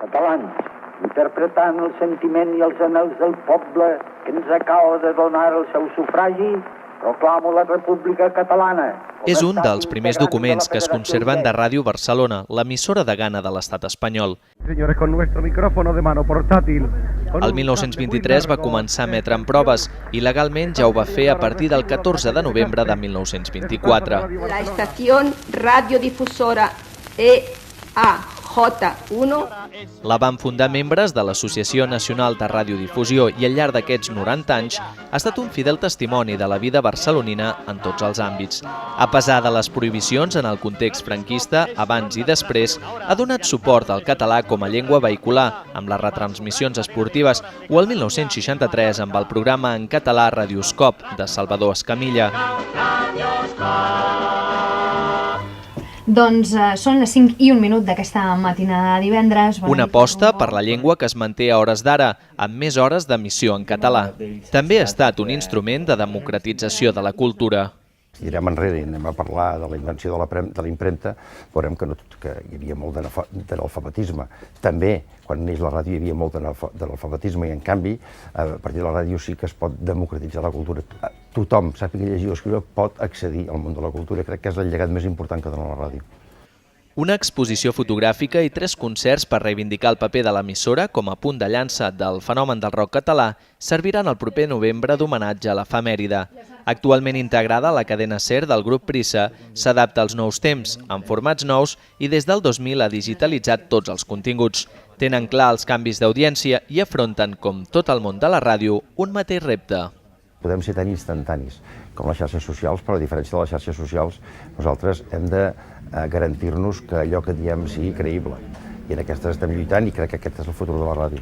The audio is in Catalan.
Catalans, interpretant el sentiment i els anhels del poble que ens acaba de donar el seu sufragi, proclamo la República Catalana. És un dels primers documents que es conserven de Ràdio Barcelona, l'emissora de Gana de l'estat espanyol. Señores, con nuestro micrófono de mano portátil. El 1923 va començar a emetre en proves i legalment ja ho va fer a partir del 14 de novembre de 1924. La estación radiodifusora EAJ1 La van fundar membres de l'Associació Nacional de Radiodifusió i al llarg d'aquests 90 anys ha estat un fidel testimoni de la vida barcelonina en tots els àmbits. A pesar de les prohibicions en el context franquista, abans i després, ha donat suport al català com a llengua vehicular amb les retransmissions esportives o el 1963 amb el programa en català Radioscop de Salvador Escamilla. Doncs són les 5 i 1 minut d'aquesta matinada de divendres. Una aposta per la llengua que es manté a hores d'ara, amb més hores d'emissió en català. També ha estat un instrument de democratització de la cultura. Si tirem enrere i anem a parlar de la invenció de la impremta, veurem que hi havia molt d'analfabetisme. També, quan neix la ràdio, hi havia molt d'analfabetisme i, en canvi, a partir de la ràdio sí que es pot democratitzar la cultura. Tothom, sàpiga llegir o escriure, pot accedir al món de la cultura. Crec que és el llegat més important que dona la ràdio. Una exposició fotogràfica i 3 concerts per reivindicar el paper de l'emissora com a punt de llança del fenomen del rock català serviran el proper novembre d'homenatge a l'efemèride. Actualment integrada a la cadena SER del grup Prisa, s'adapta als nous temps, en formats nous i des del 2000 ha digitalitzat tots els continguts. Tenen clar els canvis d'audiència i afronten, com tot el món de la ràdio, un mateix repte. Podem ser tan instantanis com les xarxes socials, però a diferència de les xarxes socials, nosaltres hem de garantir-nos que allò que diem sigui creïble. I en aquestes estem lluitant i crec que aquest és el futur de la ràdio.